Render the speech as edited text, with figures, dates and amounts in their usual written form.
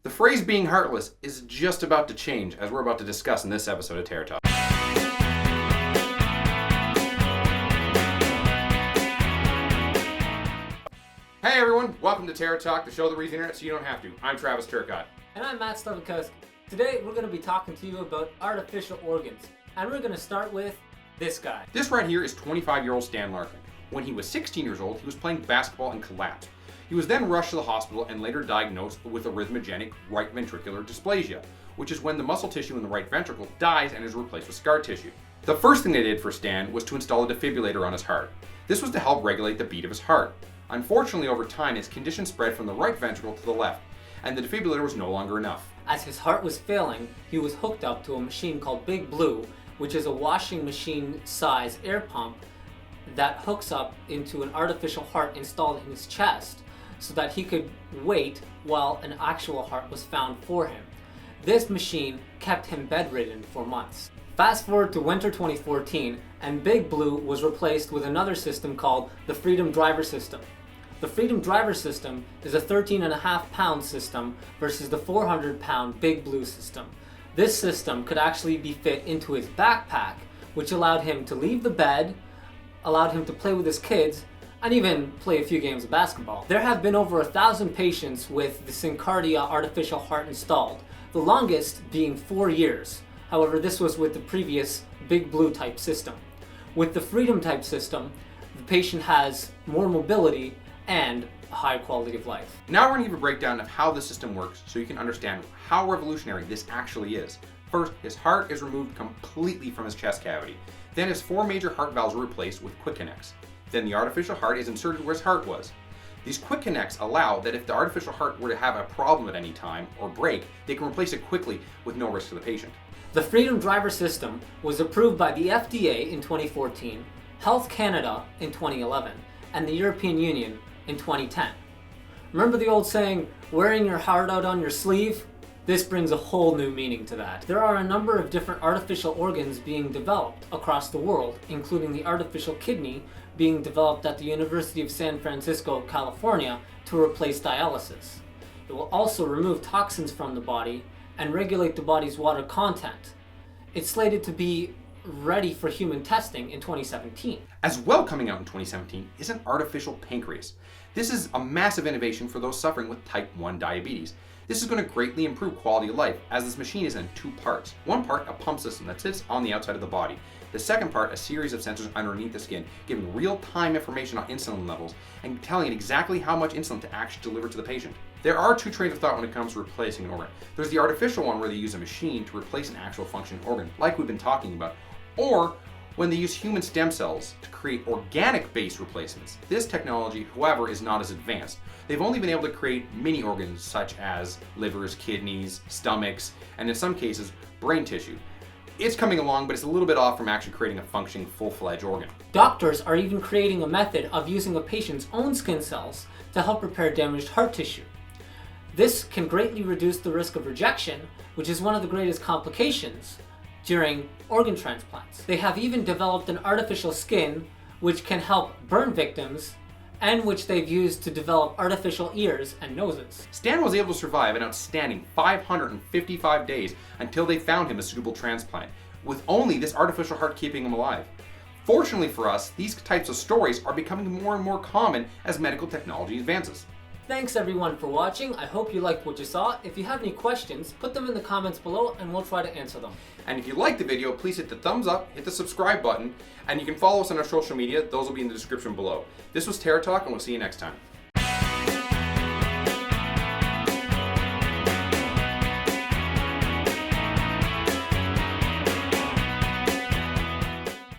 The phrase being heartless is just about to change, as we're about to discuss in this episode of Terra Talk. Hey everyone, welcome to Terra Talk, the show that reads the internet so you don't have to. I'm Travis Turcotte. And I'm Matt Slowikowski. Today we're going to be talking to you about artificial organs. And we're going to start with this guy. This right here is 25-year-old Stan Larkin. When he was 16 years old, he was playing basketball and collapsed. He was then rushed to the hospital and later diagnosed with arrhythmogenic right ventricular dysplasia, which is when the muscle tissue in the right ventricle dies and is replaced with scar tissue. The first thing they did for Stan was to install a defibrillator on his heart. This was to help regulate the beat of his heart. Unfortunately, over time, his condition spread from the right ventricle to the left, and the defibrillator was no longer enough. As his heart was failing, he was hooked up to a machine called Big Blue, which is a washing machine size air pump that hooks up into an artificial heart installed in his chest, so that he could wait while an actual heart was found for him. This machine kept him bedridden for months. Fast forward to winter 2014, and Big Blue was replaced with another system called the Freedom Driver System. The Freedom Driver System is a 13.5-pound system versus the 400-pound Big Blue system. This system could actually be fit into his backpack, which allowed him to leave the bed, allowed him to play with his kids, and even play a few games of basketball. There have been over 1,000 patients with the Syncardia artificial heart installed, the longest being 4 years. However, this was with the previous Big Blue type system. With the Freedom type system, the patient has more mobility and a high quality of life. Now we're going to give a breakdown of how the system works so you can understand how revolutionary this actually is. First, his heart is removed completely from his chest cavity. Then his 4 major heart valves are replaced with quick connects. Then the artificial heart is inserted where his heart was. These quick connects allow that if the artificial heart were to have a problem at any time or break, they can replace it quickly with no risk to the patient. The Freedom Driver System was approved by the FDA in 2014, Health Canada in 2011, and the European Union in 2010. Remember the old saying, wearing your heart out on your sleeve? This brings a whole new meaning to that. There are a number of different artificial organs being developed across the world, including the artificial kidney being developed at the University of San Francisco, California, to replace dialysis. It will also remove toxins from the body and regulate the body's water content. It's slated to be ready for human testing in 2017. As well, coming out in 2017 is an artificial pancreas. This is a massive innovation for those suffering with type 1 diabetes. This is going to greatly improve quality of life, as this machine is in 2 parts. One part, a pump system that sits on the outside of the body. The second part, a series of sensors underneath the skin, giving real-time information on insulin levels and telling it exactly how much insulin to actually deliver to the patient. There are 2 trains of thought when it comes to replacing an organ. There's the artificial one where they use a machine to replace an actual functioning organ, like we've been talking about, or when they use human stem cells to create organic-based replacements. This technology, however, is not as advanced. They've only been able to create mini organs such as livers, kidneys, stomachs, and in some cases, brain tissue. It's coming along, but it's a little bit off from actually creating a functioning, full-fledged organ. Doctors are even creating a method of using a patient's own skin cells to help repair damaged heart tissue. This can greatly reduce the risk of rejection, which is one of the greatest complications during organ transplants. They have even developed an artificial skin which can help burn victims, and which they've used to develop artificial ears and noses. Stan was able to survive an outstanding 555 days until they found him a suitable transplant, with only this artificial heart keeping him alive. Fortunately for us, these types of stories are becoming more and more common as medical technology advances. Thanks everyone for watching. I hope you liked what you saw. If you have any questions, put them in the comments below and we'll try to answer them. And if you liked the video, please hit the thumbs up, hit the subscribe button, and you can follow us on our social media. Those will be in the description below. This was Terra Talk, and we'll see you next time.